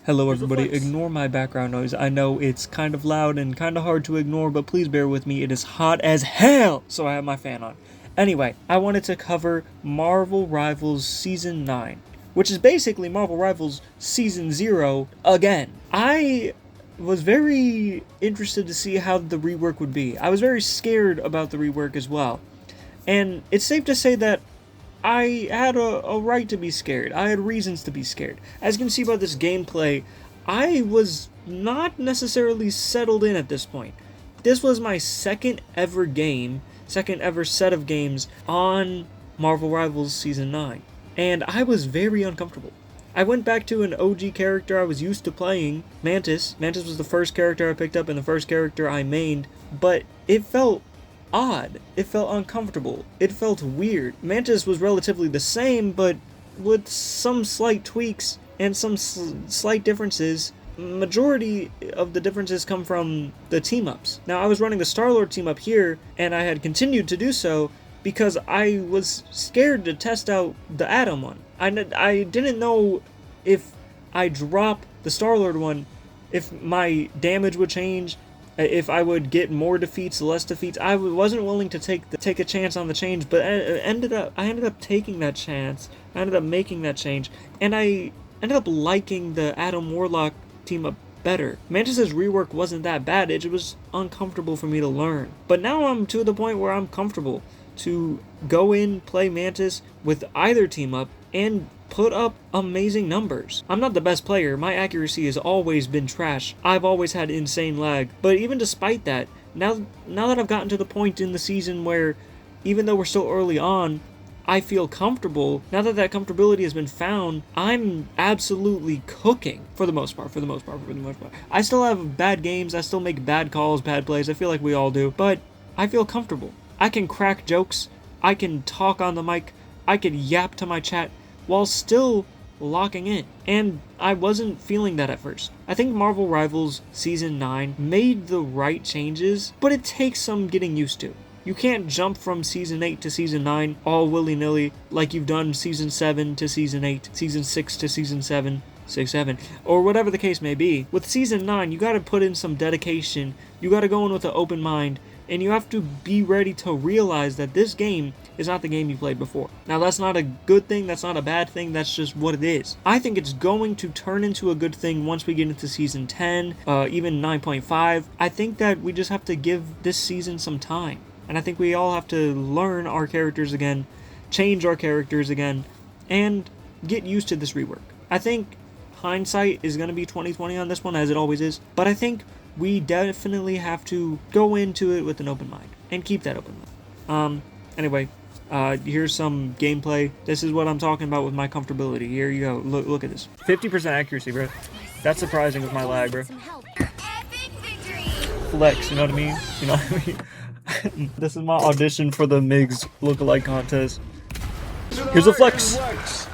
Hello everybody, ignore my background noise. I know it's kind of loud and kind of hard to ignore, but please bear with me. It is hot as hell, so I have my fan on. Anyway, I wanted to cover Marvel Rivals Season 9, which is basically Marvel Rivals Season 0 again. I was very interested to see how the rework would be. I was very scared about the rework as well. And it's safe to say that I had a right to be scared. I had reasons to be scared. As you can see by this gameplay, I was not necessarily settled in at this point. This was my second ever set of games on Marvel Rivals Season 9. And I was very uncomfortable. I went back to an OG character I was used to playing, Mantis. Mantis was the first character I picked up and the first character I mained, but it felt odd. It felt uncomfortable. It felt weird. Mantis was relatively the same, but with some slight tweaks and some slight differences. Majority of the differences come from the team-ups. Now, I was running the Star-Lord team-up here, and I had continued to do so because I was scared to test out the Atom one. I didn't know if I drop the Star-Lord one, if my damage would change, if I would get more defeats, less defeats. I wasn't willing to take a chance on the change, but I ended up taking that chance. I ended up making that change, and I ended up liking the Adam Warlock team up better. Mantis's rework wasn't that bad. It was uncomfortable for me to learn, but now I'm to the point where I'm comfortable to go in, play Mantis with either team up, and put up amazing numbers. I'm not the best player. My accuracy has always been trash. I've always had insane lag. But even despite that, now that I've gotten to the point in the season where, even though we're still early on, I feel comfortable. Now that comfortability has been found, I'm absolutely cooking for the most part. I still have bad games. I still make bad calls, bad plays. I feel like we all do. But I feel comfortable. I can crack jokes. I can talk on the mic. I can yap to my chat while still locking in. And I wasn't feeling that at first. I think Marvel Rivals Season 9 made the right changes, but it takes some getting used to. You can't jump from Season 8 to Season 9 all willy-nilly like you've done Season 7 to Season 8, Season 6 to Season 7, 6, 7, or whatever the case may be. With Season 9, you gotta put in some dedication, you gotta go in with an open mind, and you have to be ready to realize that this game is not the game you played before. Now, that's not a good thing, that's not a bad thing, that's just what it is. I think it's going to turn into a good thing once we get into Season 10, even 9.5. I think that we just have to give this season some time. And I think we all have to learn our characters again, change our characters again, and get used to this rework. I think hindsight is going to be 20/20 on this one, as it always is, but I think we definitely have to go into it with an open mind and keep that open mind. Anyway, here's some gameplay. This is what I'm talking about with my comfortability. Here you go. Look at this. 50% accuracy, bro. That's surprising with my lag, bro. Flex, you know what I mean? You know what I mean? This is my audition for the MIGS lookalike contest. Here's a flex.